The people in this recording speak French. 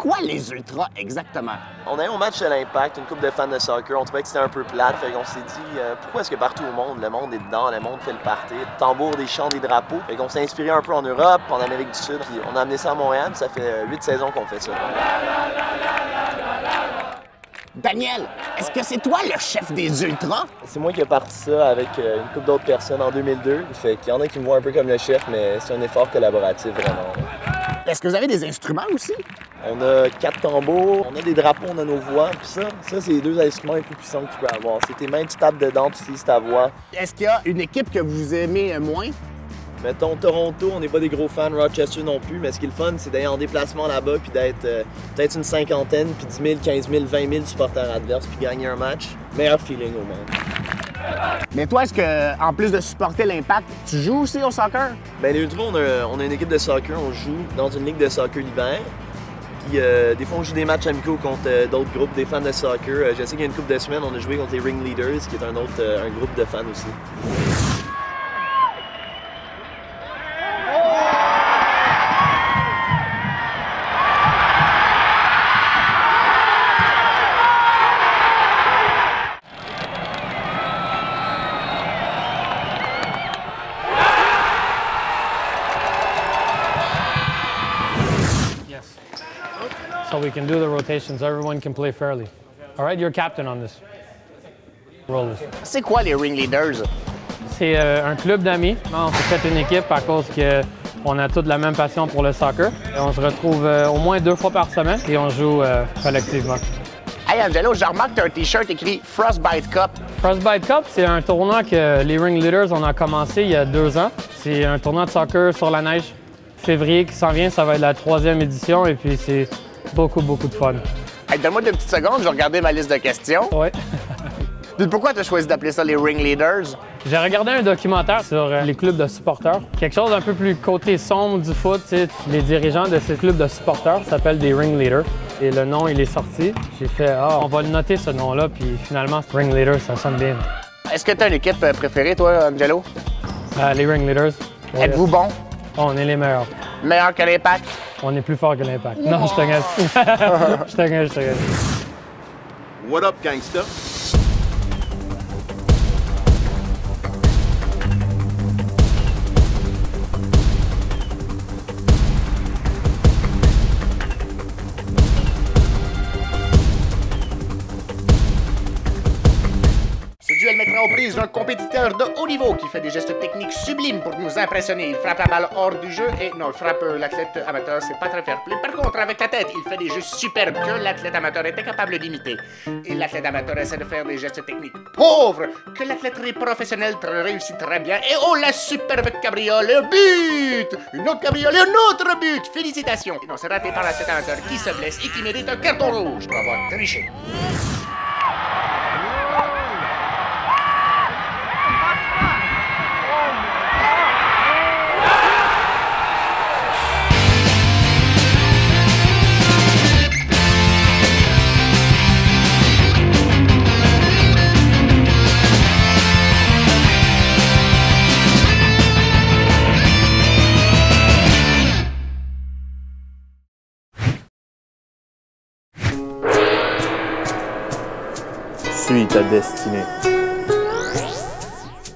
quoi les ultras exactement? On a eu un match à l'Impact, une couple de fans de soccer. On trouvait que c'était un peu plate. Fait qu'on s'est dit, pourquoi est-ce que partout au monde, le monde est dedans, le monde fait le party, tambour, des chants, des drapeaux. Fait qu'on s'est inspiré un peu en Europe, en Amérique du Sud. Puis on a amené ça à Montréal. Ça fait 8 saisons qu'on fait ça. Daniel, est-ce que c'est toi le chef des ultras? C'est moi qui ai parti ça avec une couple d'autres personnes en 2002. Fait qu'il y en a qui me voient un peu comme le chef, mais c'est un effort collaboratif vraiment. Est-ce que vous avez des instruments aussi? On a 4 tambours, on a des drapeaux, on a nos voix. Puis ça c'est les 2 instruments les plus puissants que tu peux avoir. C'est tes mains, tu tapes dedans, tu utilises ta voix. Est-ce qu'il y a une équipe que vous aimez moins? Mettons Toronto, on n'est pas des gros fans, Rochester non plus, mais ce qui est le fun, c'est d'aller en déplacement là-bas, puis d'être peut-être une cinquantaine, puis 10 000, 15 000, 20 000 supporters adverses, puis gagner un match. Meilleur feeling au monde. Mais toi, est-ce que, en plus de supporter l'Impact, tu joues aussi au soccer? Bien, les Ultras, on a une équipe de soccer, on joue dans une ligue de soccer l'hiver. Puis des fois, on joue des matchs amicaux contre d'autres groupes, des fans de soccer. Je sais qu'il y a une couple de semaines, on a joué contre les Ringleaders, qui est un groupe de fans aussi. So we can do the rotations. Everyone can play fairly. All right, you're captain on this. Roll this. C'est quoi les Ringleaders? C'est un club d'amis. On s'est fait une équipe à cause qu'on a toute la même passion pour le soccer. Et on se retrouve au moins 2 fois par semaine et on joue collectivement. Hey Angelo, je remarque que tu as un t-shirt écrit Frostbite Cup. Frostbite Cup, c'est un tournoi que les Ringleaders on a commencé il y a 2 ans. C'est un tournoi de soccer sur la neige. Février qui s'en vient, ça va être la 3e édition et puis c'est beaucoup de fun. Hey, donne-moi 2 petites secondes, je vais regarder ma liste de questions. Ouais. Puis pourquoi tu as choisi d'appeler ça les Ringleaders? J'ai regardé un documentaire sur les clubs de supporters. Quelque chose d'un peu plus côté sombre du foot. T'sais. Les dirigeants de ces clubs de supporters s'appellent des Ringleaders. Et le nom, il est sorti. J'ai fait, on va le noter ce nom-là. Puis finalement, Ringleaders, ça sonne bien. Est-ce que tu as une équipe préférée, toi, Angelo? Les Ringleaders. Ouais. Êtes-vous bon? On est les meilleurs. Meilleur que l'Impact? On est plus fort que l'Impact. Non, je te gagne. Je te gagne. What up, gangsta? Ce duel mettra aux prises un compétiteur de haut niveau qui fait des gestes techniques sublimes pour nous impressionner. Il frappe la balle hors du jeu et non, il frappe l'athlète amateur, c'est pas très fair-play. Par contre, avec la tête, il fait des gestes superbes que l'athlète amateur était capable d'imiter. Et l'athlète amateur essaie de faire des gestes techniques pauvres que l'athlète professionnel réussit très bien. Et oh, la superbe cabriole, un but! Une autre cabriole et un autre but! Félicitations! Et non, c'est raté par l'athlète amateur qui se blesse et qui mérite un carton rouge pour avoir triché. Suis ta destinée.